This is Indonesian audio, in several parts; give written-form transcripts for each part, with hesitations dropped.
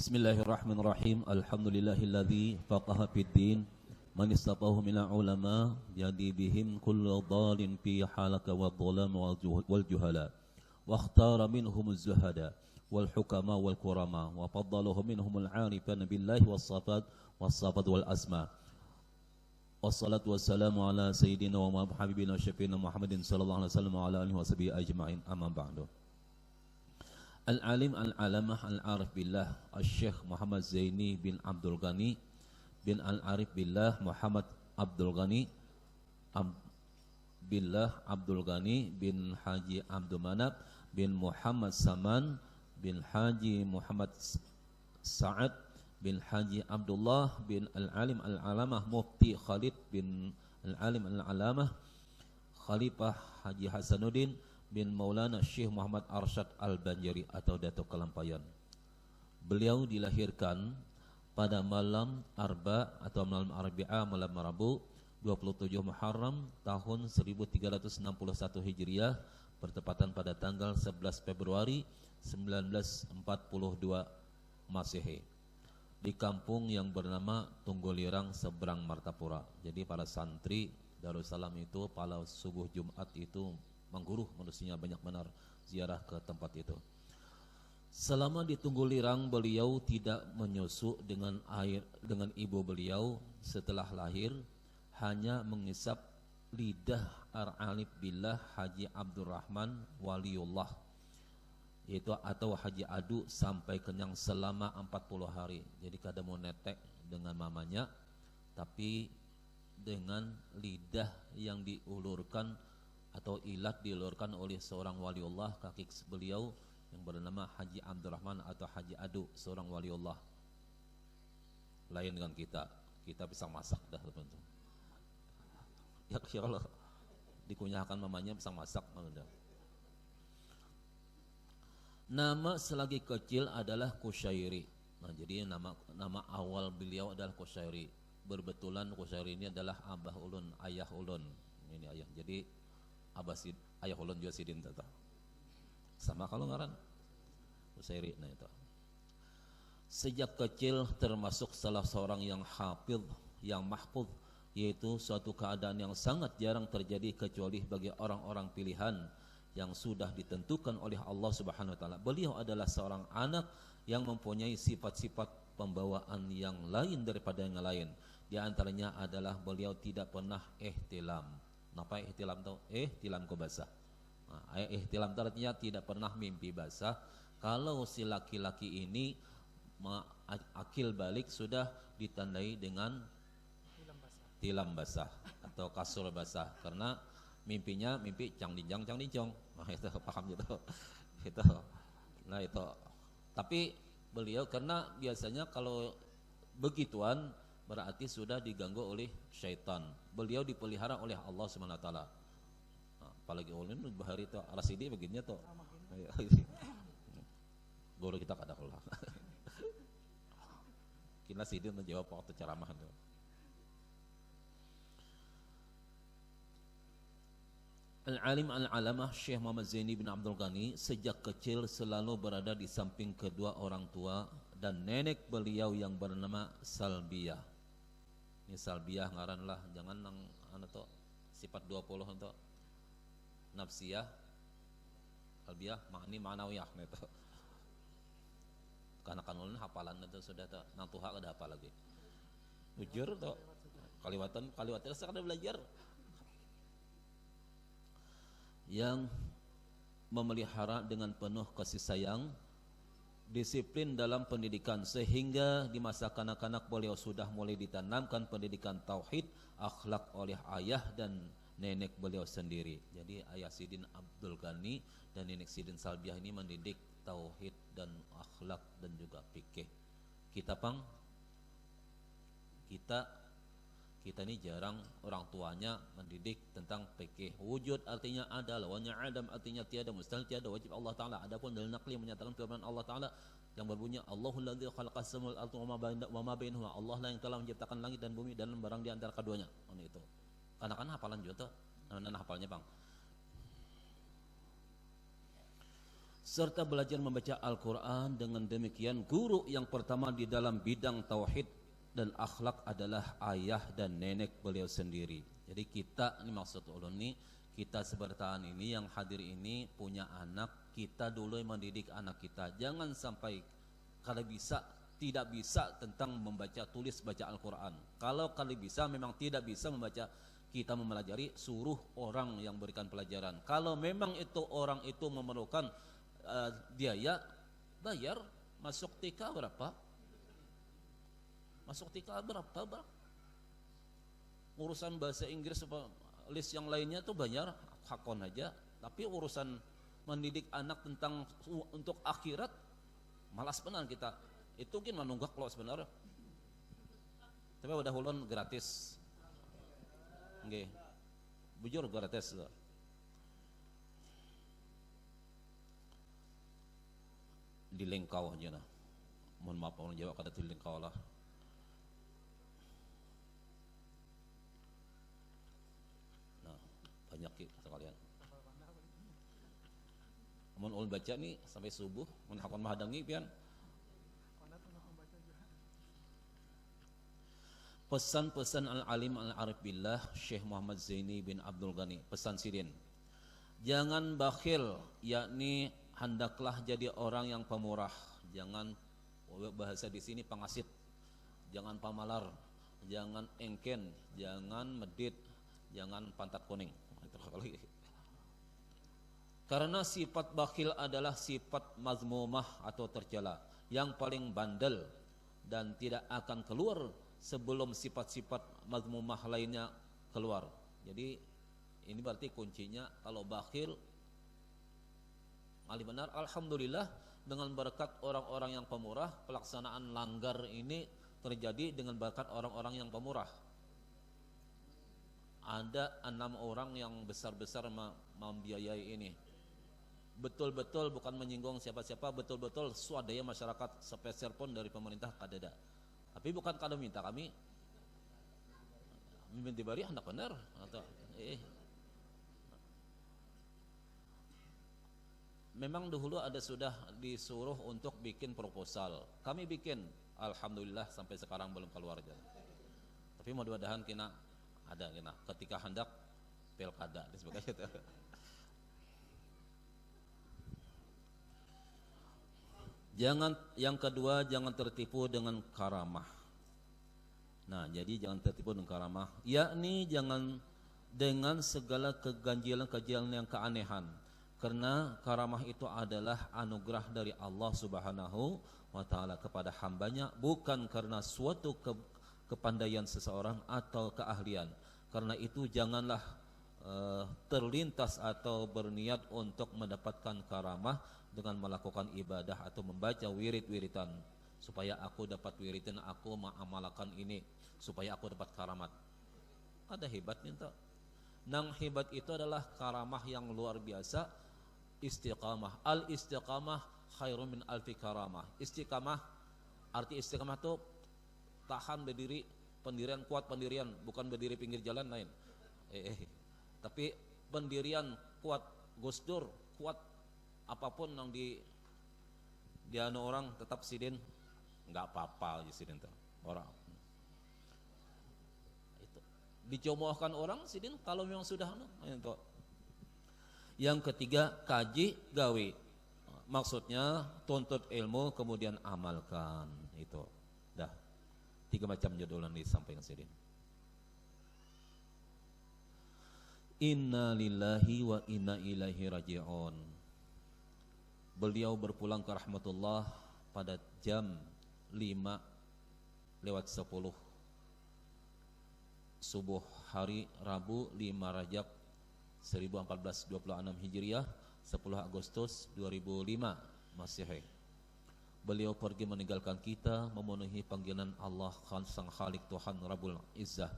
Bismillahirrahmanirrahim. Alhamdulillahilladzi faqaha fid din man istatahu minal ulama yadi bihim kullu dhalin fi halaka wa dhalam wal juhala wa ikhtara minhumuz zuhada wal hukama wal kurama wa faddalahu minhumul arifan billahi was safat wal asma. Wassalatu wassalamu ala sayyidina wa habibina wa syafiina Muhammadin sallallahu alaihi wasallam wa ala alihi wa sahbihi ajma'in. Amma ba'du. Al-alim al-alamah al-arif billah Al-Syekh Muhammad Zaini bin Abdul Ghani bin Al-Arif billah Muhammad Abdul Ghani billah Abdul Ghani bin Haji Abdul Manab bin Muhammad Saman bin Haji Muhammad Sa'ad bin Haji Abdullah bin Al-Alim Al-Alamah Mufti Khalid bin Al-Alim Al-Alamah Khalifah Haji Hasanuddin bin Maulana Syekh Muhammad Arsyad Al-Banjari atau Datuk Kelampayan. Beliau dilahirkan pada malam Arba atau malam Arbi'ah, malam Rabu 27 Muharram tahun 1361 Hijriah, bertepatan pada tanggal 11 Februari 1942 Masehi, di kampung yang bernama Tunggulirang seberang Martapura. Jadi para santri Darussalam itu pada subuh Jumat itu mengguruh manusia banyak benar ziarah ke tempat itu. Selama di Tunggulirang beliau tidak menyusu dengan ibu beliau setelah lahir, hanya mengisap lidah Ar-Alif billah Haji Abdurrahman Waliullah, yaitu atau Haji Adu, sampai kenyang selama 40 hari. Jadi kada mau netek dengan mamanya, tapi dengan lidah yang diulurkan atau ilat diulurkan oleh seorang waliullah, kaki beliau yang bernama Haji Abdurrahman atau Haji Adu, seorang waliullah. Lain dengan kita bisa masak dah teman-teman. Ya Allah, dikunyahkan mamanya bisa masak dah. Nama selagi kecil adalah Kusyairi. Nah, jadi nama awal beliau adalah Kusyairi. Berbetulan Kusyairi ini adalah abah ulun, ayah ulun. Ini ayah. Jadi Abah ayah ulun juga sidin tata. Sama kalau ngaran Usairi. Nah itu. Sejak kecil termasuk salah seorang yang hafidh, yang mahfudh, yaitu suatu keadaan yang sangat jarang terjadi kecuali bagi orang-orang pilihan yang sudah ditentukan oleh Allah Subhanahu wa taala. Beliau adalah seorang anak yang mempunyai sifat-sifat pembawaan yang lain daripada yang lain. Di antaranya adalah beliau tidak pernah ihtilam. Napa ihtilam tau? Ihtilam ko basah. Nah, ihtilam artinya tidak pernah mimpi basah. Kalau si laki-laki ini akil balik sudah ditandai dengan tilam basah atau kasur basah, karena mimpinya mimpi cang dijang. Nah, itu paham gitu. Itu. Nah itu. Tapi beliau karena biasanya kalau begituan berarti sudah diganggu oleh syaitan. Beliau dipelihara oleh Allah Subhanahu wa taala. Apalagi ulun bahari itu Rasidi begini tuh. Guru kita kada kalah. Kina Sidin menjawab waktu ceramah itu. Al-alim al-alamah Syekh Muhammad Zaini bin Abdul Ghani sejak kecil selalu berada di samping kedua orang tua dan nenek beliau yang bernama Salbiyah. Ini Salbiyah ngaran lah, jangan nang to sifat 20 untuk nafsiyah. Salbiyah makni ma'nawiyah gitu. Karena ulun hafalan itu sudah tuh, nang tuha kada hafal lagi. Ujur tuh kaliwatan sekadar belajar. Yang memelihara dengan penuh kasih sayang, disiplin dalam pendidikan, sehingga di masa kanak-kanak beliau sudah mulai ditanamkan pendidikan tauhid, akhlak oleh ayah dan nenek beliau sendiri. Jadi ayah Sidin Abdul Ghani dan nenek Sidin Salbiyah ini mendidik tauhid dan akhlak dan juga fikih. Kita ini jarang orang tuanya mendidik tentang fikih. Wujud artinya ada, lawannya adam artinya tiada, mustahil tiada, wajib Allah Ta'ala. Adapun dalil naqli menyatakan firman Allah Ta'ala yang berbunyi Allahul ladzi khalaqas samawati wal arda wa ma bainahuma. Allah lah yang telah menciptakan langit dan bumi dan barang di antara keduanya. Itu. Karena hafalan juga tuh. Hafalnya Bang. serta belajar membaca Al-Quran. Dengan demikian guru yang pertama di dalam bidang tauhid dan akhlak adalah ayah dan nenek beliau sendiri. Jadi kita, ini maksud ulun nih, kita sebertaan ini yang hadir ini punya anak, kita dulu yang mendidik anak kita. Jangan sampai kalau bisa tidak bisa tentang membaca tulis baca Al-Quran. Kalau bisa memang tidak bisa membaca, kita mempelajari, suruh orang yang berikan pelajaran. Kalau memang itu orang itu memerlukan biaya, bayar. Masuk TK berapa? Masuk TK berapa? Urusan bahasa Inggris apa list yang lainnya tuh bayar, hakon aja. Tapi urusan mendidik anak tentang untuk akhirat, malas benar kita. Itu kan menunggak kalau sebenarnya. Tapi udah ulun gratis. Nggih. Bujur gratis. Di Lengkau aja nah. Mohon maaf orang Jawa kada di Lengkau lah. Nah, banyak sekalian. Mun ulun baca nih sampai subuh, mun hakon mahadangi pian. Pesan-pesan Al-Alim Al-Arif Billah Syekh Muhammad Zaini bin Abdul Ghani, pesan sidin. Jangan bakhil, yakni hendaklah jadi orang yang pemurah. Jangan, bahasa di sini pengasit. Jangan pamalar, jangan engken, jangan medit, jangan pantat kuning. Karena sifat bakhil adalah sifat mazmumah atau tercela, yang paling bandel dan tidak akan keluar sebelum sifat-sifat mazmumah lainnya keluar. Jadi ini berarti kuncinya kalau bakhil, malih benar. Alhamdulillah dengan berkat orang-orang yang pemurah, pelaksanaan langgar ini terjadi dengan berkat orang-orang yang pemurah. Ada 6 orang yang besar-besar membiayai ini. Betul-betul bukan menyinggung siapa-siapa, betul-betul swadaya masyarakat, sepeser pun dari pemerintah kadada. Tapi bukan kalau minta kami mimpin dibari hendak benar atau memang dahulu ada sudah disuruh untuk bikin proposal. Kami bikin, alhamdulillah sampai sekarang belum keluar aja. Tapi mudah-mudahan kena ada kena ketika hendak pilkada dan sebagainya. Jangan, yang kedua, jangan tertipu dengan karamah. Nah, jadi jangan tertipu dengan karamah, yakni jangan dengan segala keganjilan-keganjilan yang keanehan. Karena karamah itu adalah anugerah dari Allah Subhanahu wa taala kepada hambanya, bukan karena suatu kepandaian seseorang atau keahlian. Karena itu janganlah terlintas atau berniat untuk mendapatkan karamah dengan melakukan ibadah atau membaca wirid-wiridan supaya aku dapat wiridan, aku mengamalkan ini supaya aku dapat karamat. Ada hebatnya tak? Nang hebat itu adalah karamah yang luar biasa, istiqamah. Al istiqamah khairun min alfi karamah. Istiqamah, arti istiqamah itu tahan berdiri, pendirian kuat, pendirian, bukan berdiri pinggir jalan lain. Tapi pendirian kuat, Gus Dur kuat, apapun yang dianu orang tetap sidin nggak apa-apa aja sidin tuh orang itu dicomohkan orang sidin kalau memang sudah itu. Yang ketiga, kaji gawe, maksudnya tuntut ilmu kemudian amalkan. Itu dah 3 macam judul yang disampaikan sidin. Inna lillahi wa inna ilaihi raji'un. Beliau berpulang ke rahmatullah pada jam 5:10 subuh hari Rabu 5 Rajab 1426 Hijriah, 10 Agustus 2005 Masehi. Beliau pergi meninggalkan kita memenuhi panggilan Allah Sang Khalik Tuhan Rabbul Izzah.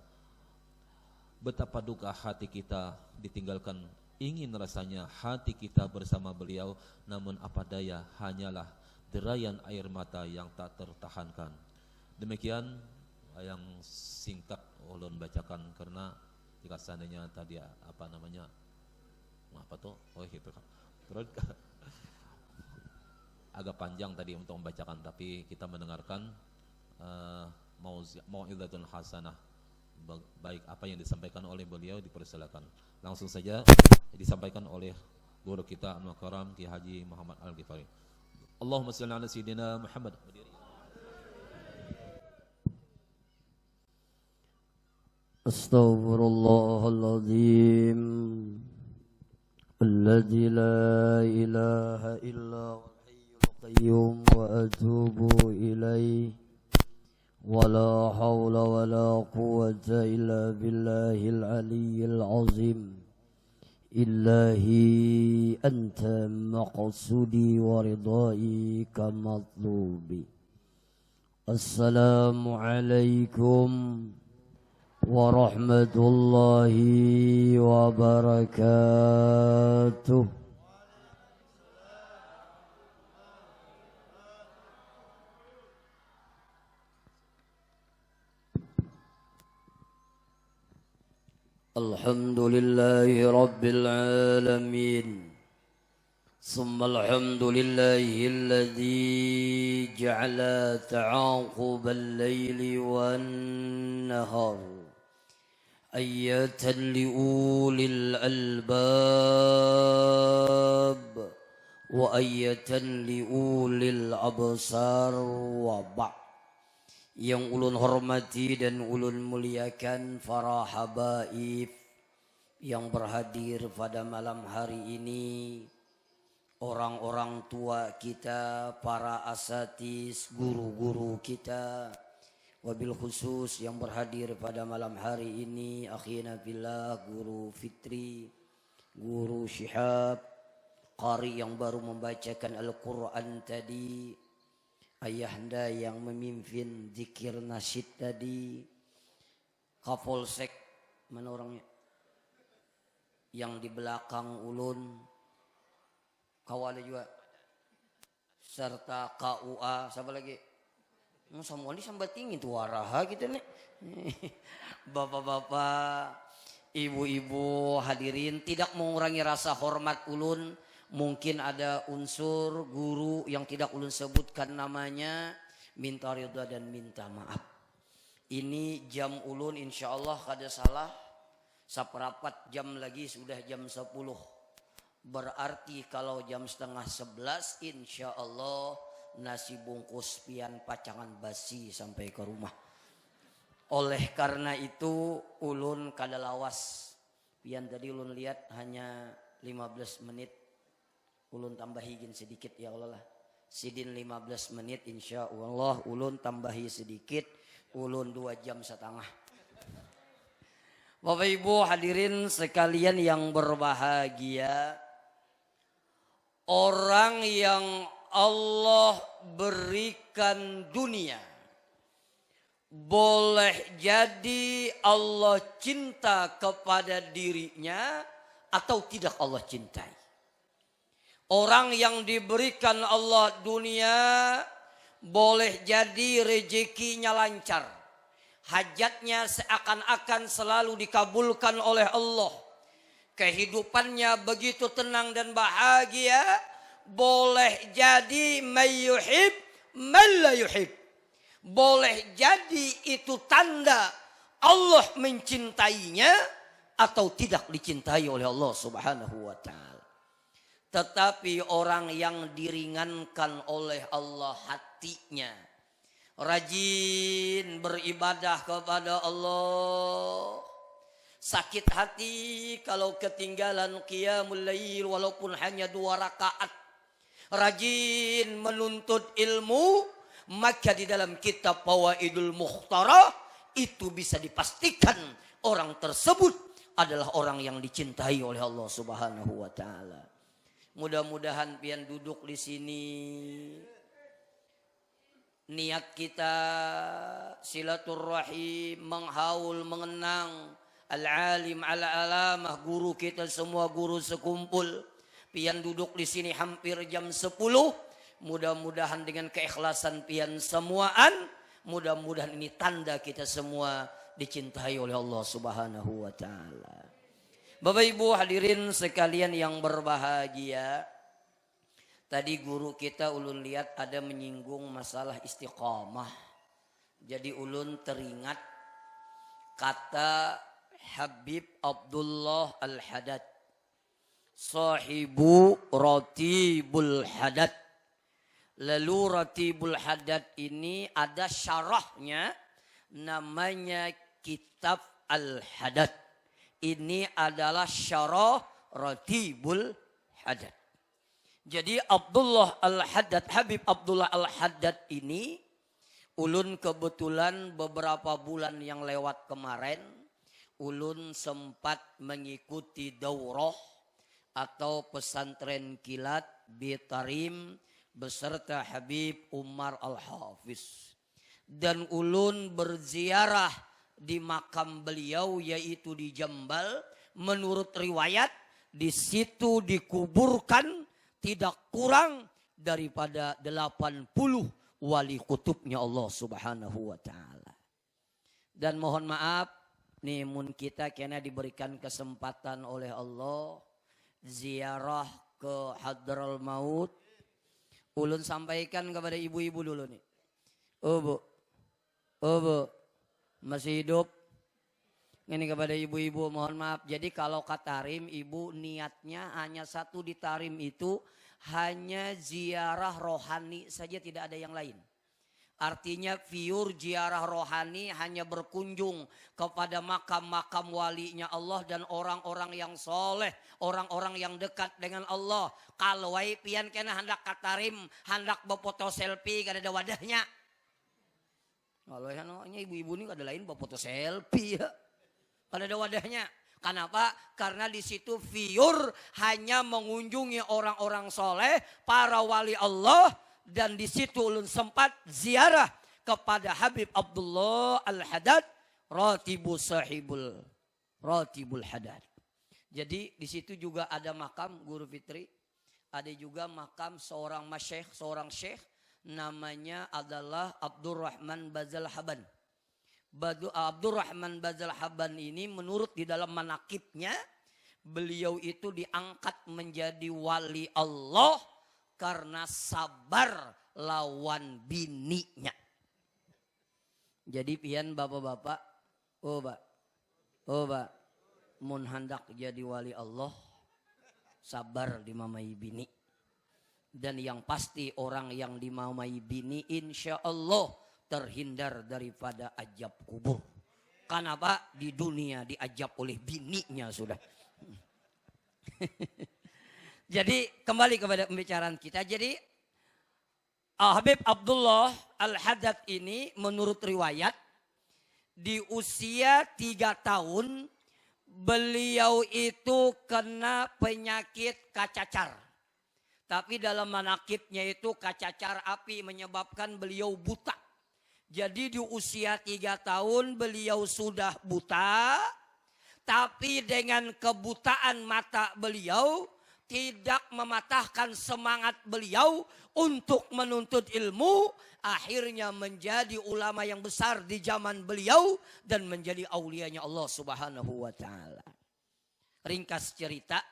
Betapa duka hati kita ditinggalkan. Ingin rasanya hati kita bersama beliau, namun apa daya, hanyalah derayan air mata yang tak tertahankan. Demikian yang singkat ulun bacakan, karena jika seandainya tadi apa namanya apa tuh, oh itu kan terus agak panjang tadi untuk membacakan, tapi kita mendengarkan mau'izatun hasanah. Baik apa yang disampaikan oleh beliau dipersilakan. Langsung saja disampaikan oleh guru kita Al-Mukarram Ki Haji Muhammad Al-Ghifari. Allahumma shalli ala sayyidina Muhammad. Astaghfirullahaladzim Alladzi la ilaha illa wal hayyul qayyum wa atubu ilaih wa la hawla wa la quwwata illa billahil aliyyil azim Illahi anta maqsudi wa ridai ka matlubi Assalamu alaikum warahmatullahi wabarakatuh. Alhamdulillahi rabbil alamin. Summa alhamdulillahi alladhi ja'ala ta'aqubal layli wan nahar ayatan liulil albab wa ayatan liulil absar wa ba' yang ulun hormati dan ulun muliakan para habaib yang berhadir pada malam hari ini, orang-orang tua kita, para asatis, guru-guru kita, wabil khusus yang berhadir pada malam hari ini akhina billah Guru Fitri, Guru Syihab, qari yang baru membacakan Al-Quran tadi, ayahanda yang memimpin zikir nasyid tadi, Kapolsek mana orangnya yang di belakang ulun, kawala juga, serta KUA, siapa lagi? Semua ini sambat tinggi tuh waraha gitu nih. Bapak-bapak, ibu-ibu hadirin, tidak mengurangi rasa hormat ulun. Mungkin ada unsur guru yang tidak ulun sebutkan namanya, minta ridha dan minta maaf. Ini jam ulun insyaallah kada salah saperapat jam lagi sudah jam 10. Berarti kalau jam setengah 11 insyaallah nasi bungkus pian pacangan basi sampai ke rumah. Oleh karena itu ulun kada lawas. Pian tadi ulun lihat hanya 15 menit. Ulun tambahin sedikit ya Allah lah. Sidin 15 menit insya Allah ulun tambahi sedikit. Ulun 2 jam setengah. Bapak Ibu hadirin sekalian yang berbahagia. Orang yang Allah berikan dunia, boleh jadi Allah cinta kepada dirinya atau tidak Allah cintai. Orang yang diberikan Allah dunia boleh jadi rezekinya lancar, hajatnya seakan-akan selalu dikabulkan oleh Allah, kehidupannya begitu tenang dan bahagia. Boleh jadi mayyuhib malayuhib. Boleh jadi itu tanda Allah mencintainya atau tidak dicintai oleh Allah subhanahu wa ta'ala. Tetapi orang yang diringankan oleh Allah hatinya, rajin beribadah kepada Allah, sakit hati kalau ketinggalan qiyamul lail walaupun hanya 2 rakaat, rajin menuntut ilmu, maka di dalam kitab Fawaidul Mukhtarah itu bisa dipastikan orang tersebut adalah orang yang dicintai oleh Allah Subhanahu wa taala. Mudah-mudahan pian duduk di sini niat kita silaturahim, menghaul, mengenang al-alim ala-alamah, guru kita semua, guru sekumpul. Pian duduk di sini hampir jam 10. Mudah-mudahan dengan keikhlasan pian semuaan, mudah-mudahan ini tanda kita semua dicintai oleh Allah Subhanahu wa taala. Bapak Ibu hadirin sekalian yang berbahagia, Tadi guru kita ulun lihat ada menyinggung masalah istiqamah. Jadi ulun teringat kata Habib Abdullah Al-Haddad, sahibu Ratibul Haddad. Lalu Ratibul Haddad ini ada syarahnya, namanya Kitab Al-Haddad. Ini adalah syarah Ratibul Haddad. Jadi Abdullah Al-Haddad, Habib Abdullah Al-Haddad ini ulun kebetulan beberapa bulan yang lewat kemarin ulun sempat mengikuti daurah atau pesantren kilat Bitarim beserta Habib Umar Al-Hafiz. Dan ulun berziarah di makam beliau yaitu di Jambal. Menurut riwayat di situ dikuburkan tidak kurang daripada 80 wali kutubnya Allah Subhanahu wa taala. Dan mohon maaf nih mun kita kena diberikan kesempatan oleh Allah ziarah ke Hadral Maut. Ulun sampaikan kepada ibu-ibu dulu nih. Oh bu, masih hidup? Ini kepada ibu-ibu mohon maaf. Jadi kalau katarim ibu niatnya hanya satu, di tarim itu hanya ziarah rohani saja, tidak ada yang lain. Artinya pure ziarah rohani, hanya berkunjung kepada makam-makam walinya Allah dan orang-orang yang soleh, orang-orang yang dekat dengan Allah. Kalau pian kena hendak katarim, hendak berfoto selfie kada ada wadahnya. Kalau ibu-ibu ini kada lain berfoto selfie ya. Kada ada wadahnya. Kenapa? Karena di situ fiur hanya mengunjungi orang-orang soleh, para wali Allah. Dan di situ ulun sempat ziarah kepada Habib Abdullah Al-Haddad, Ratibul Haddad. Jadi di situ juga ada makam Guru Fitri. Ada juga makam seorang masyayikh, seorang syekh. Namanya adalah Abdurrahman Bazal Haban. Abdurrahman Bazal Haban ini menurut di dalam manakibnya, beliau itu diangkat menjadi wali Allah karena sabar lawan bininya. Jadi pian bapak-bapak, mun hendak jadi wali Allah, sabar dimamai bini. Dan yang pasti orang yang dimamai bini insya Allah terhindar daripada ajab kubur. Kenapa? Di dunia diajab oleh bininya sudah. Jadi kembali kepada pembicaraan kita. Jadi Habib Abdullah Al-Haddad ini menurut riwayat di usia 3 tahun beliau itu kena penyakit kacacar. Tapi dalam manakibnya itu kacacar api menyebabkan beliau buta. Jadi di usia 3 tahun beliau sudah buta. Tapi dengan kebutaan mata beliau tidak mematahkan semangat beliau untuk menuntut ilmu. Akhirnya menjadi ulama yang besar di zaman beliau. Dan menjadi aulianya Allah Subhanahu wa ta'ala. Ringkas cerita.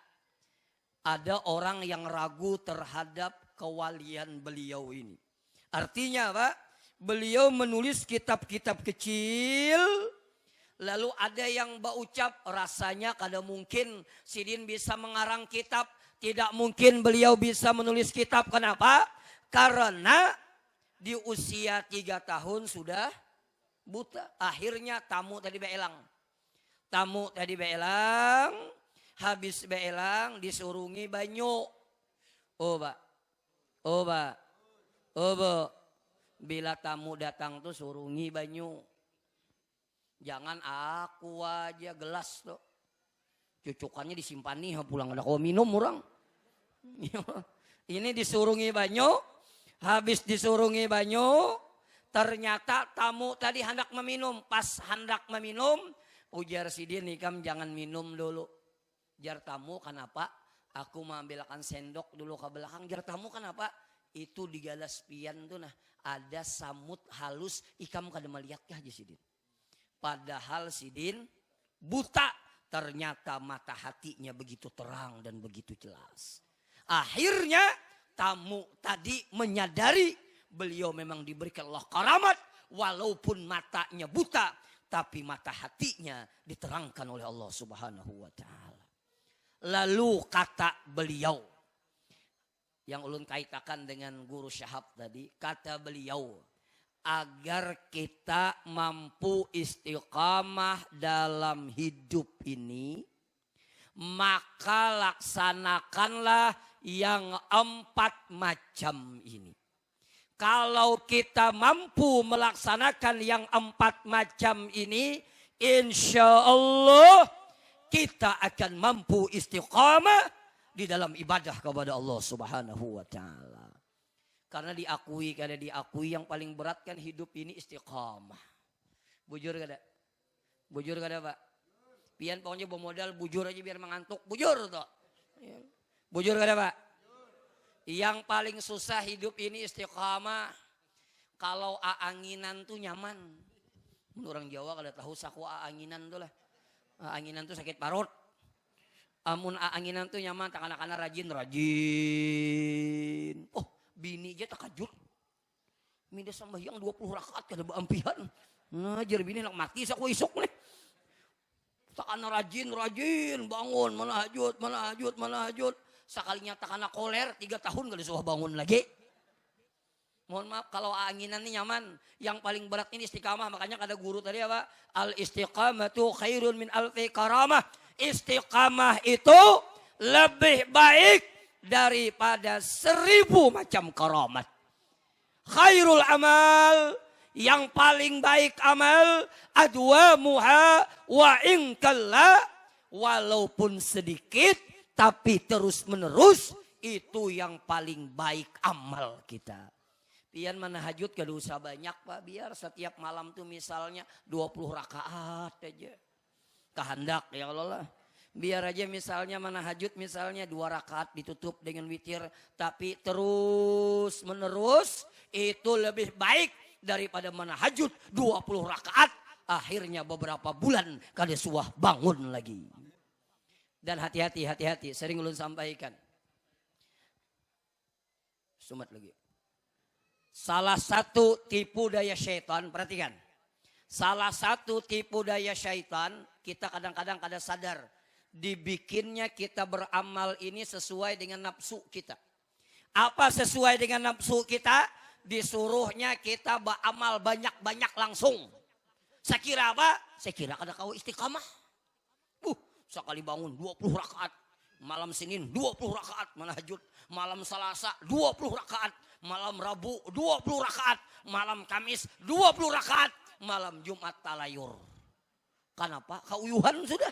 Ada orang yang ragu terhadap kewalian beliau ini. Artinya apa? Beliau menulis kitab-kitab kecil. Lalu ada yang berucap rasanya kada mungkin Sidin bisa mengarang kitab. Tidak mungkin beliau bisa menulis kitab. Kenapa? Karena di usia 3 tahun sudah buta. Akhirnya tamu tadi beelang. Habis beelang disurungi banyu. Bila tamu datang tuh surungi banyu. Jangan aku aja gelas tuh. Cucukannya disimpani pulang ada kau minum orang. Ini disurungi banyu. Habis disurungi banyu. Ternyata tamu tadi hendak meminum. Pas hendak meminum. Ujar Sidin ikam jangan minum dulu. Jar tamu kenapa? Aku mengambilkan sendok dulu ke belakang. Jar tamu kenapa? Itu di galas pian tuh nah. Ada samut halus. Ikam kada melihat kah Sidin? Padahal Sidin buta. Ternyata mata hatinya begitu terang dan begitu jelas. Akhirnya tamu tadi menyadari beliau memang diberikan Allah karamat walaupun matanya buta, tapi mata hatinya diterangkan oleh Allah Subhanahu wa taala. Lalu kata beliau yang ulun kaitakan dengan guru Syahab tadi, kata beliau, agar kita mampu istiqamah dalam hidup ini, maka laksanakanlah yang 4 macam ini. Kalau kita mampu melaksanakan yang 4 macam ini, insya Allah kita akan mampu istiqamah di dalam ibadah kepada Allah Subhanahu wa taala. Karena diakui yang paling berat kan hidup ini istiqamah. Bujur kada? Bujur kada, Pak? Pian pokoknya bermodal bujur aja biar mengantuk. Bujur toh. Bujur kada, Pak? Yang paling susah hidup ini istiqamah. Kalau aanginan tuh nyaman. Orang Jawa kada tahu saku aanginan tuh lah. Aanginan tuh sakit parut. Amun aanginan tuh nyaman, tak anak-anak rajin. Oh, bini aja takajur. Minda sembahyang 20 rakaat kada beampihan. Ngajar bini nak mati saku isuk nih. Tak anak rajin bangun manahajud. Sekalinya tak anak koler 3 tahun kada suah bangun lagi. Mohon maaf kalau aanginan ini nyaman. Yang paling berat ini istiqamah. Makanya kata guru tadi apa? Al istiqamatu khairun min alfi karamah. Istiqamah itu lebih baik daripada 1000 macam karamat. Khairul amal, yang paling baik amal, adwamuha wa inkalla, walaupun sedikit tapi terus menerus, itu yang paling baik amal kita. Pian manahajud kada usah banyak, Pak, biar setiap malam tuh misalnya 20 rakaat aja. Kehendak ya Allah lah. Biar aja misalnya manahajud misalnya 2 rakaat ditutup dengan witir, tapi terus menerus itu lebih baik daripada manahajud 20 rakaat akhirnya beberapa bulan kada suah bangun lagi. Dan hati-hati sering ulun sampaikan. Sumat lagi. Salah satu tipu daya syaitan, perhatikan. Salah satu tipu daya syaitan, kita kadang-kadang kada sadar. Dibikinnya kita beramal ini sesuai dengan nafsu kita. Apa sesuai dengan nafsu kita? Disuruhnya kita beramal banyak-banyak langsung. Saya kira apa? Saya kira kada kau istiqamah. Sekali bangun 20 rakaat. Malam Senin 20 rakaat manahajud. Malam Selasa 20 rakaat. Malam Rabu 20 rakaat. Malam Kamis 20 rakaat. Malam Jumat talayur. Kenapa? Kauyuhan sudah.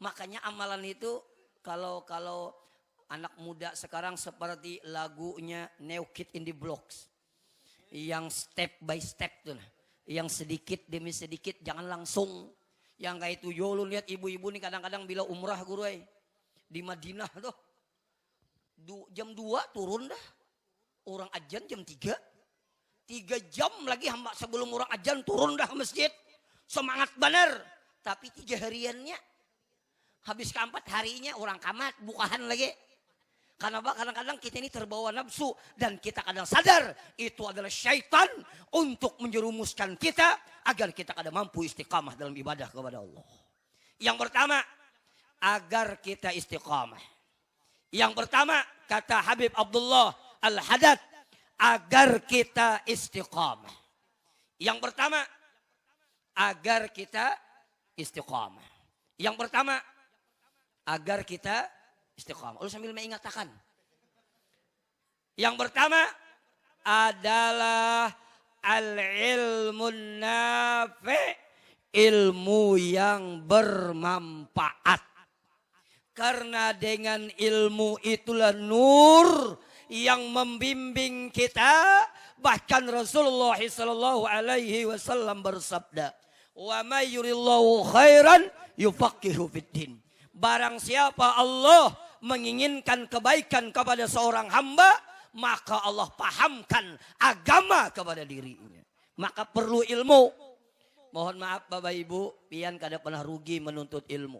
Makanya amalan itu kalau anak muda sekarang seperti lagunya New Kid in the Blocks. Yang step by step tuh. Yang sedikit demi sedikit, jangan langsung. Yang kayak itu lu lihat ibu-ibu nih kadang-kadang bila umrah guru di Madinah tuh. Jam 2 turun dah. Orang ajan jam 3. 3 jam lagi hamba sebelum orang ajan turun dah ke masjid. Semangat bener. Tapi 3 hariannya. Habis ke-4 harinya orang kamat bukahan lagi. Karena kadang-kadang kita ini terbawa nafsu. Dan kita kadang sadar itu adalah syaitan untuk menjerumuskan kita. Agar kita kadang mampu istiqamah dalam ibadah kepada Allah. Yang pertama, agar kita istiqamah. Yang pertama, kata Habib Abdullah Al-Haddad, agar kita istiqamah. Yang pertama, agar kita istiqamah. Yang pertama, agar kita istiqamah. Lalu sambil mengatakan. Yang pertama adalah al-ilmun nafi', ilmu yang bermanfaat. Karena dengan ilmu itulah nur yang membimbing kita. Bahkan Rasulullah SAW bersabda, "Wa may yuridillahu khairan yufaqihu fiddin." Barang siapa Allah menginginkan kebaikan kepada seorang hamba, maka Allah pahamkan agama kepada dirinya. Maka perlu ilmu. Mohon maaf Bapak Ibu, pian kada pernah rugi menuntut ilmu.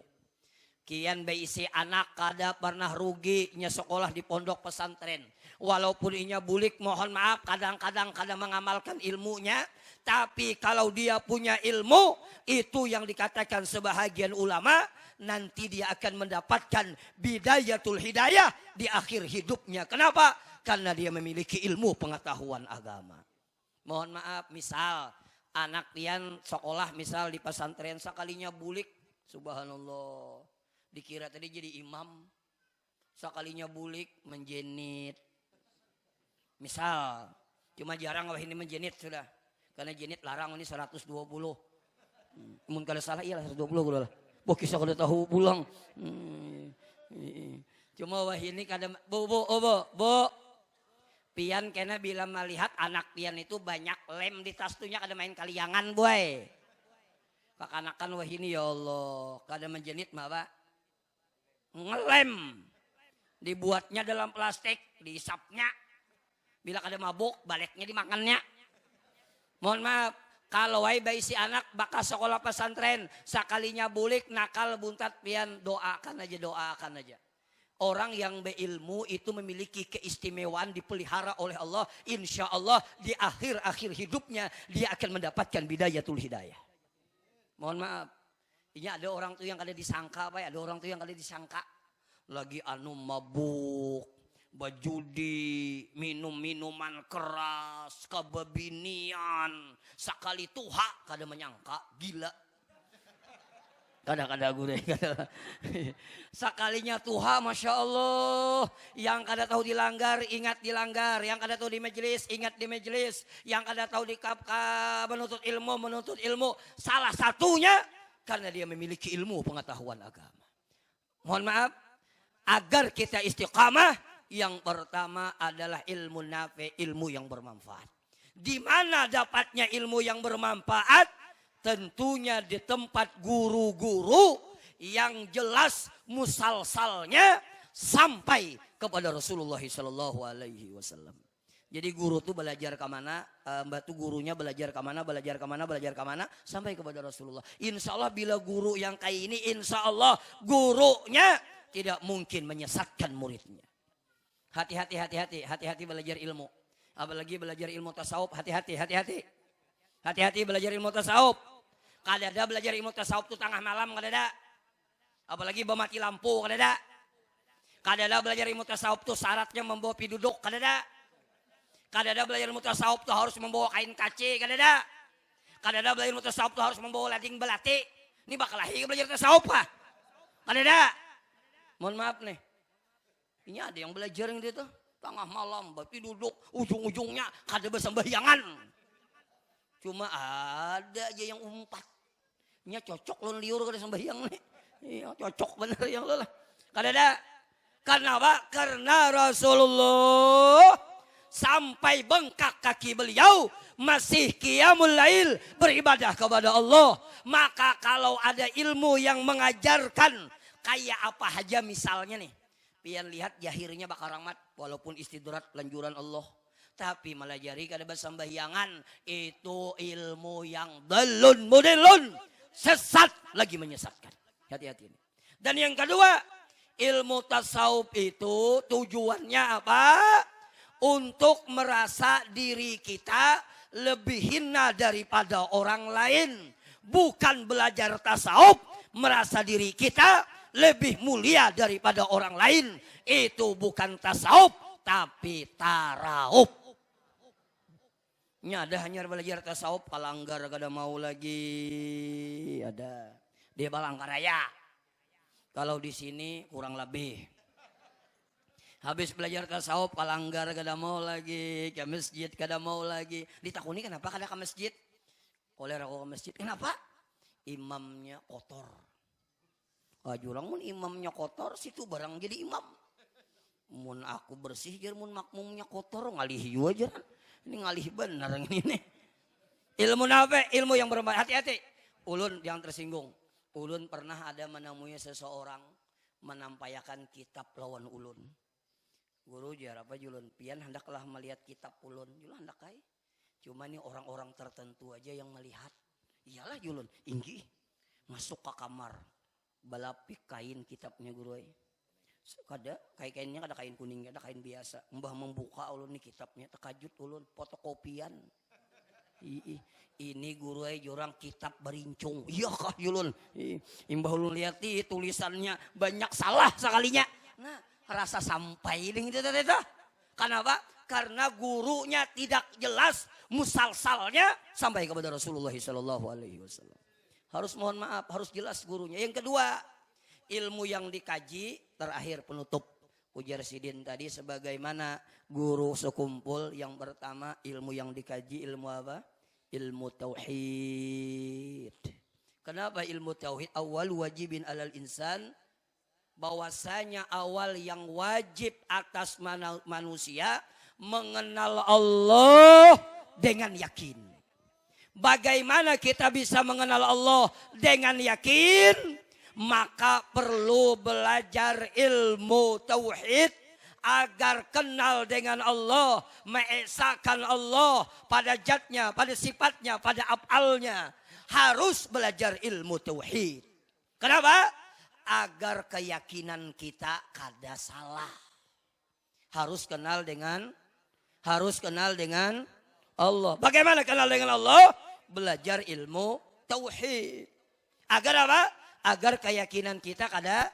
Kian bayi isi anak kada pernah rugi nya sekolah di pondok pesantren. Walaupun inya bulik, mohon maaf kadang-kadang kada mengamalkan ilmunya. Tapi kalau dia punya ilmu, itu yang dikatakan sebahagian ulama, nanti dia akan mendapatkan bidayatul hidayah di akhir hidupnya. Kenapa? Karena dia memiliki ilmu pengetahuan agama. Mohon maaf, misal anak pian sekolah misal di pesantren sekalinya bulik, subhanallah. Dikira tadi jadi imam, sekalinya bulik menjenit. Misal, cuma jarang wah ini menjenit sudah. Karena jenit larang ini 120. Mun kalau salah iyalah 120 lah. Bo kisah kalau tahu pulang. Cuma wah ini kadang bo. Pian kena bila melihat anak pian itu banyak lem di tas tuhnya kada main kaliangan boy. Kakanakan wah ini ya Allah, kada menjenit mah Pak. Ngelem. Dibuatnya dalam plastik, diisapnya. Bila kada mabuk, baliknya dimakannya. Mohon maaf, kalau wae bayi si anak bakal sekolah pesantren, sekalinya bulik nakal buntat pian doakan aja. Orang yang berilmu itu memiliki keistimewaan dipelihara oleh Allah. Insya Allah di akhir-akhir hidupnya dia akan mendapatkan bidayatul hidayah. Mohon maaf. Ini ada orang tuh yang kada disangka, Pak. Ada orang tuh yang kada disangka. Lagi mabuk, bajudi, minum minuman keras, kebabinian. Sekali tuha kada menyangka, gila. Kada gure. Sekalinya tuha, Masya Allah. Yang kada tahu dilanggar, ingat dilanggar. Yang kada tahu di majelis, ingat di majelis. Yang kada tahu di menuntut ilmu. Salah satunya karena dia memiliki ilmu pengetahuan agama. Mohon maaf, agar kita istiqamah, yang pertama adalah ilmu nafi, ilmu yang bermanfaat. Di mana dapatnya ilmu yang bermanfaat? Tentunya di tempat guru-guru yang jelas musalsalnya sampai kepada Rasulullah SAW. Jadi guru tuh belajar ke mana, mbak tuh gurunya belajar ke mana, sampai kepada Rasulullah. Insya Allah bila guru yang kayak ini, insya Allah gurunya tidak mungkin menyesatkan muridnya. Hati-hati belajar ilmu. Apalagi belajar ilmu tasawuf, hati-hati belajar ilmu tasawuf. Kadada belajar ilmu tasawuf tuh tengah malam kadada. Apalagi mati lampu kadada. Kadada belajar ilmu tasawuf tuh syaratnya membawa piduduk kadada. Kadada belajar ilmu tasawuf tuh harus membawa kain kaci kadada. Kadada belajar ilmu tasawuf tuh harus membawa lading belati. Ini bakal lagi belajar tasawuf kah? Kadada. Mohon maaf nih. Ini ada yang belajar yang gitu tengah malam bapi duduk ujung-ujungnya kada bersembahyangan. Cuma ada aja yang umpat. Nya cocok lon liur kada sembahyang nih. Iya, cocok bener yang lah. Kadada. Karena apa? Karena Rasulullah sampai bengkak kaki beliau masih qiyamul lail beribadah kepada Allah. Maka kalau ada ilmu yang mengajarkan kayak apa aja misalnya nih. Pian lihat jahirnya bakal rahmat walaupun istidrat lanjuran Allah. Tapi melajari kada bersembahyangan itu ilmu yang dalun mudilun, sesat lagi menyesatkan. Hati-hati ini. Dan yang kedua, ilmu tasawuf itu tujuannya apa? Untuk merasa diri kita lebih hina daripada orang lain. Bukan belajar tasawuf merasa diri kita lebih mulia daripada orang lain. Itu bukan tasawuf tapi tarauf. Ada hanya belajar tasawuf palanggar kada mau lagi ada di Balangkaraya. Kalau di sini kurang lebih. Habis belajar tasawuf palanggar kada mau lagi, ke masjid kada mau lagi. Ditakuni kenapa kada ke masjid? Oleh aku ke masjid. Kenapa? Imamnya kotor. Jurang mun imamnya kotor situ barang jadi imam. Mun aku bersih jar mun makmumnya kotor ngalih aja. Ini ngalih benar ini nih. Ilmu apa? Ilmu yang bermanfaat. Hati-hati. Ulun yang tersinggung. Ulun pernah ada menemui seseorang menampaikan kitab lawan ulun. Guru jar apa julun? Pian hendaklah melihat kitab ulun. Julun hendak kai. Cuma nih orang-orang tertentu aja yang melihat. Iyalah julun. Inggi. Masuk ke kamar. balapik kain kitabnya guru. Kada kainnya kada kain kuning, ada kain biasa. Mbah membuka ulun nih kitabnya, terkajut ulun fotokopian. Ini guru jurang kitab berincung. Iya kah ulun? Imbah ulun lihat tulisannya banyak salah sekalinya. Nah, rasa sampai dengan itu. Kenapa? Karena gurunya tidak jelas musalsalnya sampai kepada Rasulullah SAW. Harus mohon maaf, harus jelas gurunya. Yang kedua, ilmu yang dikaji terakhir penutup ujar Sidin tadi sebagaimana guru sekumpul. Yang pertama ilmu yang dikaji ilmu apa? Ilmu tauhid. Kenapa ilmu tauhid? Awal wajibin alal insan, bahwasanya awal yang wajib atas manusia mengenal Allah dengan yakin. Bagaimana kita bisa mengenal Allah dengan yakin? Maka perlu belajar ilmu tauhid agar kenal dengan Allah, mengesahkan Allah pada zatnya, pada sifatnya, pada af'alnya. Harus belajar ilmu tauhid. Kenapa? Agar keyakinan kita kada salah. Harus kenal dengan Allah. Bagaimana kenal dengan Allah? Belajar ilmu tauhid. Agar apa? Agar keyakinan kita kada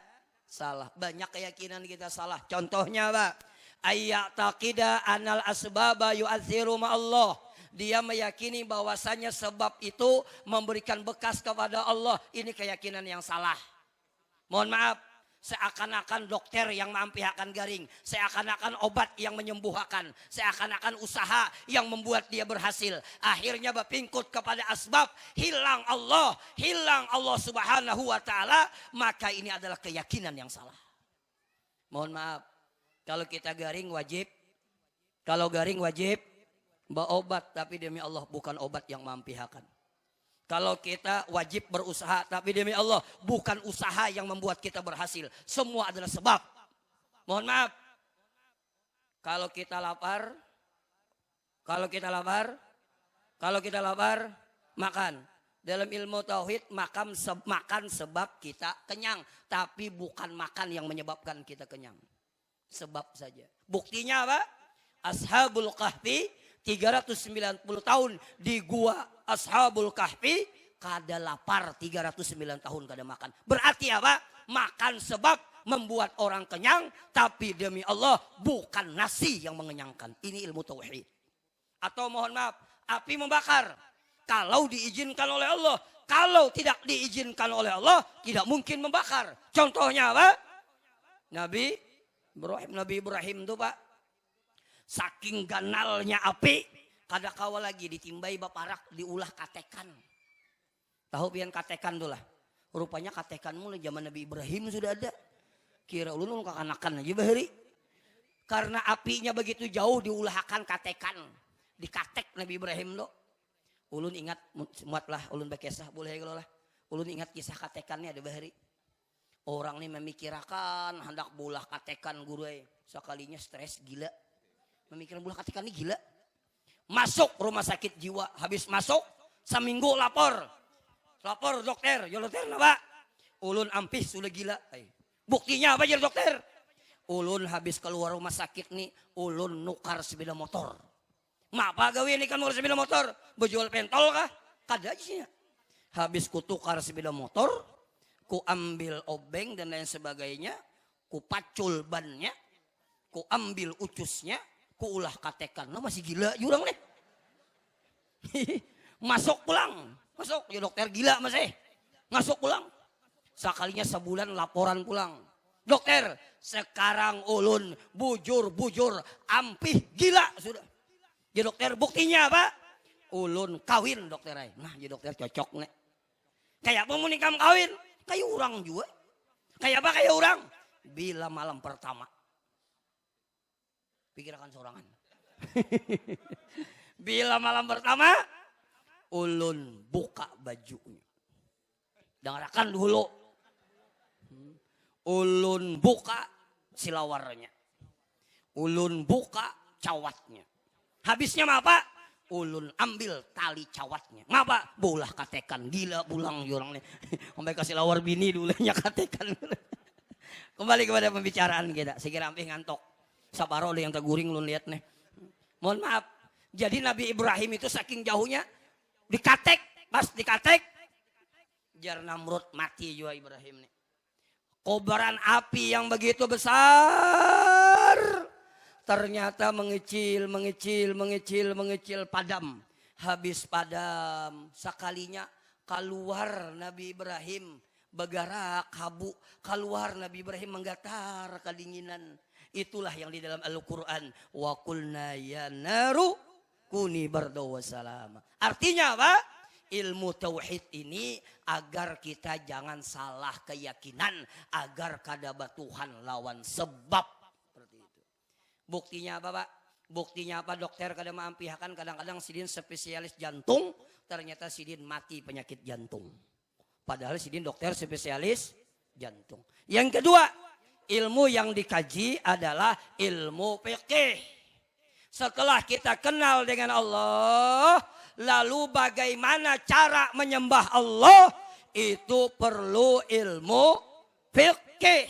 salah. Banyak keyakinan kita salah. Contohnya apa? Ayya'taqida anal asbaba yu'adziru ma'allah. Dia meyakini bahwasanya sebab itu memberikan bekas kepada Allah. Ini keyakinan yang salah. Mohon maaf. Seakan-akan dokter yang memampihakan garing. Seakan-akan obat yang menyembuhkan. Seakan-akan usaha yang membuat dia berhasil. Akhirnya berpingkut kepada asbab. Hilang Allah subhanahu wa ta'ala. Maka ini adalah keyakinan yang salah. Mohon maaf. Kalau kita garing wajib. Kalau garing wajib. Obat. Tapi demi Allah bukan obat yang memampihakan. Kalau kita wajib berusaha, tapi demi Allah bukan usaha yang membuat kita berhasil. Semua adalah sebab. Mohon maaf. Kalau kita lapar, makan. Dalam ilmu tauhid makan sebab kita kenyang, tapi bukan makan yang menyebabkan kita kenyang. Sebab saja. Buktinya apa? Ashabul Kahfi 390 tahun di gua Ashabul Kahfi kada lapar 309 tahun kada makan. Berarti apa? Makan sebab membuat orang kenyang, tapi demi Allah bukan nasi yang mengenyangkan. Ini ilmu tauhid. Atau mohon maaf, api membakar. Kalau diizinkan oleh Allah, kalau tidak diizinkan oleh Allah tidak mungkin membakar. Contohnya apa? Nabi Ibrahim itu Pak, saking ganalnya api, kada kawa lagi ditimbai baparak diulah katekan. Tahu pian katekan tuh lah. Rupanya katekan mulai zaman Nabi Ibrahim sudah ada. Kira ulun kakanakan aja bahari. Karena apinya begitu jauh diulahkan katekan. Dikatek Nabi Ibrahim lo. Ulun ingat muatlah ulun bakesah boleh kalau lah. Ulun ingat kisah katekannya ada bahari. Orang ini memikirkan hendak bulah katekan guru sekalinya stres gila. Memikirkan bulah katekan ini gila. Masuk rumah sakit jiwa. Habis masuk seminggu lapor dokter. Ya dokter apa? Ulun ampih sudah gila. Buktinya apa jadi dokter? Ulun habis keluar rumah sakit nih. Ulun nukar sepeda motor. Mapa gawe ini kan nukar sepeda motor? Berjual pentol kah? Kada aja sih. Habis ku tukar sepeda motor. Ku ambil obeng dan lain sebagainya. Ku pacul bannya. Ku ambil ucusnya. Ku ulah katekan. Nah masih gila jurang nih. Masuk pulang. Masuk. Ya dokter gila masih. Masuk pulang. Sekalinya sebulan laporan pulang. Dokter, sekarang ulun bujur ampih gila sudah. Ya dokter buktinya apa? Ulun kawin dokter. Nah ya dokter cocok nih. Kayak apa mau nikah kawin? Kayak orang juga. Kayak apa kayak orang? Bila malam pertama. Pikirkan sorangan. Bila malam pertama, ulun buka bajunya. Dengarkan dulu. Ulun buka silawarnya. Ulun buka cawatnya. Habisnya apa? ulun ambil tali cawatnya. Ngapa? Bolah katekan, gila pulang jurang nih. Sampai kasih lawar bini dulunya katekan. Kembali kepada pembicaraan kita. Sekira hampir ngantok. Sabaro yang terguring lu lihat nih. Mohon maaf. Jadi Nabi Ibrahim itu saking jauhnya dikatek, pas dikatek jar Namrud mati juga Ibrahim nih. Kobaran api yang begitu besar ternyata mengecil padam. Habis padam sekalinya keluar Nabi Ibrahim bergerak habu, keluar Nabi Ibrahim menggatar kedinginan. Itulah yang di dalam Al-Quran. Wa qulna ya naru kuni barda wa salama. Artinya apa? Ilmu tauhid ini agar kita jangan salah keyakinan, agar kadaba Tuhan lawan sebab. Seperti itu. Buktinya apa Pak? Buktinya apa? Dokter kadang mampihakan kadang-kadang sidin spesialis jantung, ternyata sidin mati penyakit jantung. Padahal sidin dokter spesialis jantung. Yang kedua, ilmu yang dikaji adalah ilmu fikih. Setelah kita kenal dengan Allah, lalu bagaimana cara menyembah Allah, itu perlu ilmu fikih.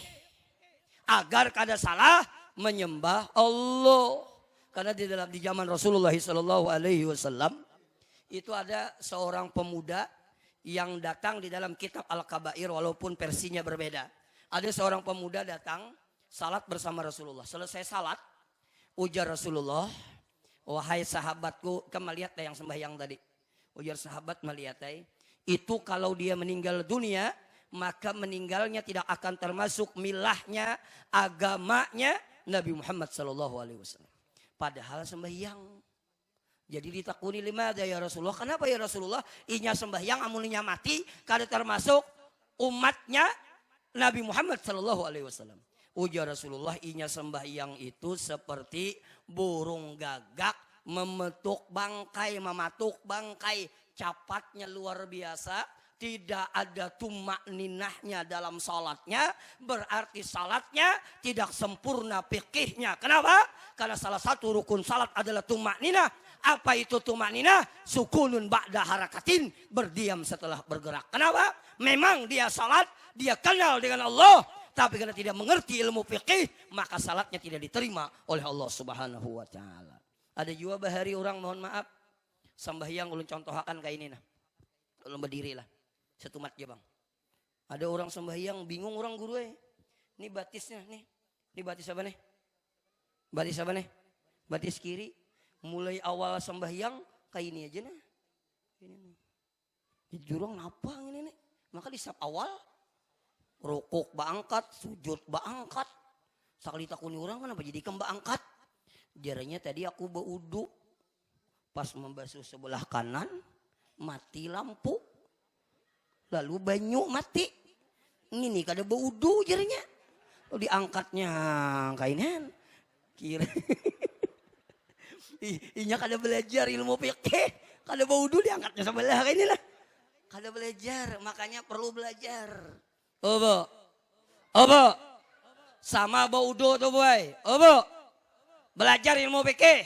Agar kada salah menyembah Allah. Karena di zaman Rasulullah SAW itu ada seorang pemuda yang datang di dalam kitab Al-Kabair walaupun versinya berbeda. Ada seorang pemuda datang salat bersama Rasulullah. Selesai salat, ujar Rasulullah, wahai sahabatku, kamu lihat yang sembahyang tadi. Ujar sahabat melihat itu kalau dia meninggal dunia, maka meninggalnya tidak akan termasuk milahnya, agamanya Nabi Muhammad SAW. Padahal sembahyang. Jadi ditakuni lima ya Rasulullah. Kenapa ya Rasulullah? Inya sembahyang amuninya mati, kada termasuk umatnya Nabi Muhammad SAW. Ujar Rasulullah, inya sembahyang itu seperti burung gagak mematuk bangkai, capatnya luar biasa, tidak ada tumak ninahnya dalam salatnya, berarti salatnya tidak sempurna fikihnya. Kenapa? Karena salah satu rukun salat adalah tumak ninah. Apa itu tumak ninah? Sukunun ba'da harakatin, berdiam setelah bergerak. Kenapa? Memang dia salat, dia kenal dengan Allah, tapi karena tidak mengerti ilmu fikih, maka salatnya tidak diterima oleh Allah Subhanahu wa taala. Ada juga bahari orang, mohon maaf, sembahyang ulun contohakan kayak ini nah. Ulun berdiri lah. Setumat aja bang. Ada orang sembahyang bingung orang guru Ini batisnya nih. Ini batis apa nih? Batis apa nih? Batis kiri. Mulai awal sembahyang kayak ini aja nah. Ini nih. Di jurang apa ini nih? Maka di sab awal rukuk baangkat, sujud baangkat. Sakali takuni orang kenapa jadi baangkat? Jaranya tadi aku baudu. Pas membasuh sebelah kanan, mati lampu. Lalu banyu mati. Ini kada baudu jarinya. Lalu diangkatnya kainan. Kira. Inya kada belajar ilmu fikih. Kada baudu diangkatnya sebelah kayak inilah. Kada belajar, makanya perlu belajar. Obo. Sama baudu tuh boy. Obo. Belajar ilmu fikih.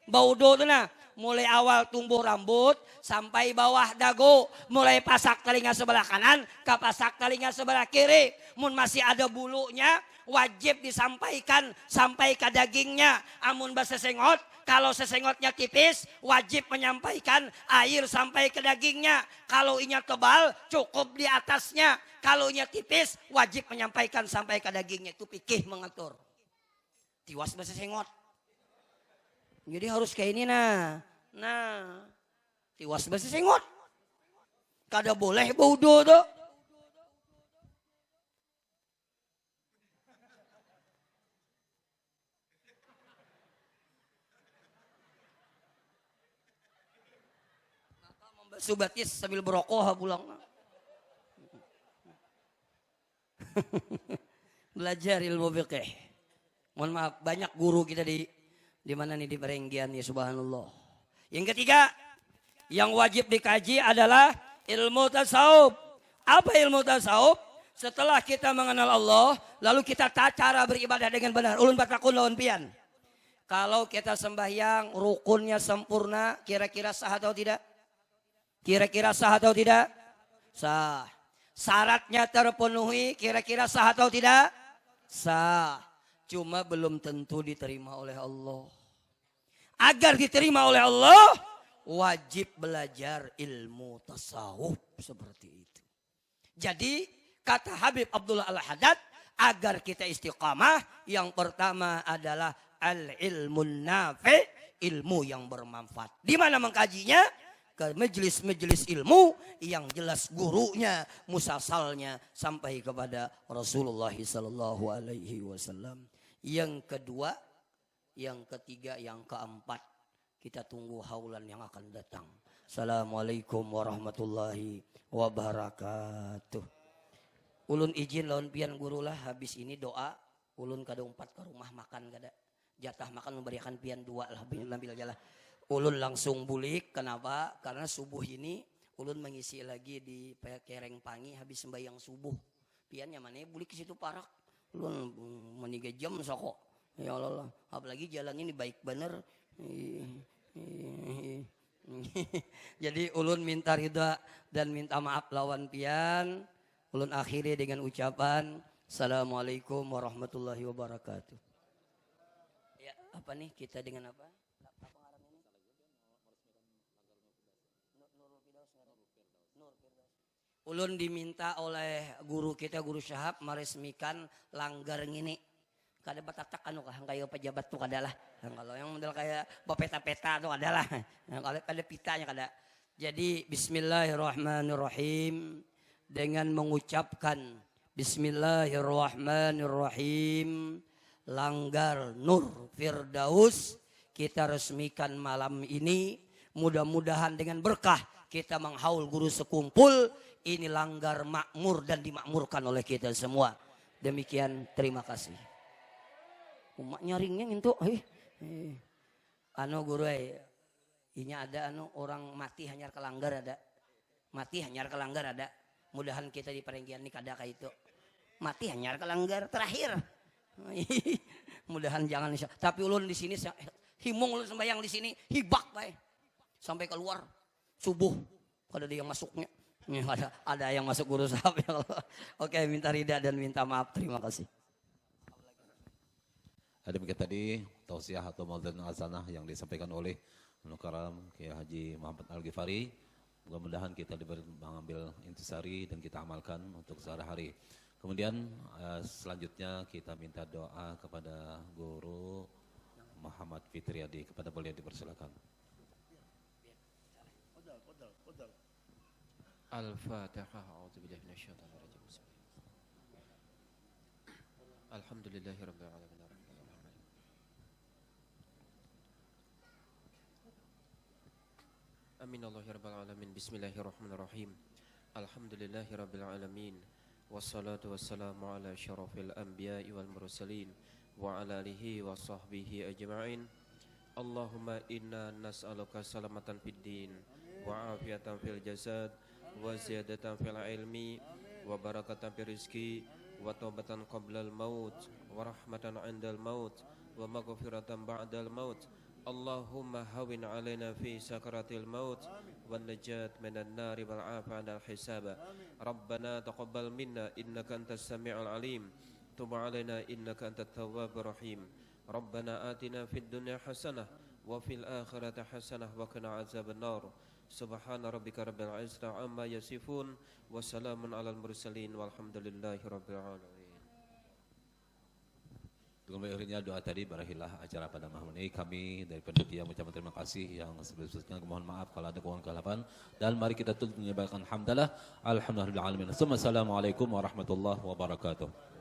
Baudu tuh nah. Mulai awal tumbuh rambut sampai bawah dagu. Mulai pasak telinga sebelah kanan ke pasak telinga sebelah kiri. Mun masih ada bulunya wajib disampaikan sampai ke dagingnya. Amun basesengot, kalau sesengotnya tipis wajib menyampaikan air sampai ke dagingnya. Kalau inya tebal cukup di atasnya. Kalau inya tipis wajib menyampaikan sampai ke dagingnya. Itu fikih mengatur. Tiwas basesengot. Jadi harus kayak ini nah. Tiwas basi sengot. Kada boleh baudo tuh. Maka membasuh batis sambil berokok pulang. Belajar ilmu fikih. Mohon maaf, banyak guru kita di mana nih di Perenggian ya subhanallah. Yang ketiga yang wajib dikaji adalah ilmu tasawuf. Apa ilmu tasawuf? Setelah kita mengenal Allah, lalu kita cara beribadah dengan benar. Ulun batakun lawan pian. Kalau kita sembahyang rukunnya sempurna, kira-kira sah atau tidak? Kira-kira sah atau tidak? Sah. Syaratnya terpenuhi, kira-kira sah atau tidak? Sah. Cuma belum tentu diterima oleh Allah. Agar diterima oleh Allah, wajib belajar ilmu tasawuf seperti itu. Jadi kata Habib Abdullah Al-Haddad, agar kita istiqamah, yang pertama adalah al-ilmun nafi', ilmu yang bermanfaat. Di mana mengkajinya? Ke majelis-majelis ilmu yang jelas gurunya, musalsalnya sampai kepada Rasulullah sallallahu alaihi wasallam. Yang kedua, yang ketiga, yang keempat, kita tunggu haulan yang akan datang. Assalamualaikum warahmatullahi wabarakatuh. Ulun izin lawan pian guru lah, habis ini doa ulun kada umpat ke rumah makan kada. Jatah makan memberikan pian 2 lah, ambil aja lah. Ulun langsung bulik, kenapa? Karena subuh ini ulun mengisi lagi di Kereng Pangi habis sembahyang subuh. Piannya mana bulik ke situ parak. Ulun meniga jam soko. Ya Allah, apalagi jalannya ini baik bener. Jadi ulun minta ridha dan minta maaf lawan pian. Ulun akhiri dengan ucapan Assalamualaikum warahmatullahi wabarakatuh. Ya, apa nih kita dengan apa? Ulun diminta oleh guru kita, Guru Syahab, meresmikan langgar ngini. Kada batatak anu kah kayak pejabat tuh kada lah. Kalau yang model kayak bapeta-peta tuh kada lah. Kalau kada pitanya kada. Jadi bismillahirrahmanirrahim, dengan mengucapkan bismillahirrahmanirrahim, langgar Nur Firdaus kita resmikan malam ini. Mudah-mudahan dengan berkah kita menghaul guru sekumpul, ini langgar makmur dan dimakmurkan oleh kita semua. Demikian, terima kasih. Umak nyaringnya ngintu, anu guru inya ada anu orang mati hanyar ke langgar ada. Mati hanyar ke langgar ada. Mudahan kita di perenggian ini kada kayak itu. Mati hanyar ke langgar terakhir. Mudahan jangan. Tapi ulun di sini himung ulun sembahyang di sini hibak bae. Sampai keluar subuh kada ada yang masuknya. Ada yang masuk guru sahab ya Allah. Oke, minta ridha dan minta maaf. Terima kasih. Ada mungkin tadi tausiah atau maudhu'un azanah yang disampaikan oleh Mukaram Kiai Haji Muhammad Al-Ghifari. Mudah-mudahan kita diberi mengambil intisari dan kita amalkan untuk sehari-hari. Kemudian selanjutnya kita minta doa kepada Guru Muhammad Fitriadi. Kepada beliau dipersilakan. Al-Fatihah. A'udzubillahi minasyaitonir rajim. Alhamdulillahirabbil alamin. Aminallahirabbil alamin. Bismillahirrahmanirrahim. Alhamdulillahirabbil alamin. Wassalatu wassalamu ala asyrafil anbiya'i wal mursalin wa ala alihi wa sahbihi ajma'in. Allahumma inna nas'aluka salamatan fid din wa afiatan fil jasad wa ziyadatan fil ilmi wa barakatan fil rizki wa taubatan qablal maut wa rahmatan 'indal maut wa maghfiratan ba'dal maut. Allahumma hawin 'alaina fi sakaratil maut wan najat minan nari wal 'afiyata al hisab. Rabbana taqabbal minna innaka antas samiul alim. Tub 'alaina innaka antat tawwabur rahim. Rabbana atina fid dunya hasanah wa fil akhirati hasanah wa qina azaban nar. Subhana rabbika rabbil izzati amma yasifun wa salamun alal mursalin walhamdulillahi rabbil alamin. Dengan akhirnya doa tadi berakhirlah acara pada malam ini. Kami dari panitia mengucapkan terima kasih, yang sebesar-besarnya mohon maaf kalau ada kekurangan kehalapan, dan mari kita tutup menyebarkan hamdalah alhamdulillahirabbil alamin. Assalamualaikum warahmatullahi wabarakatuh.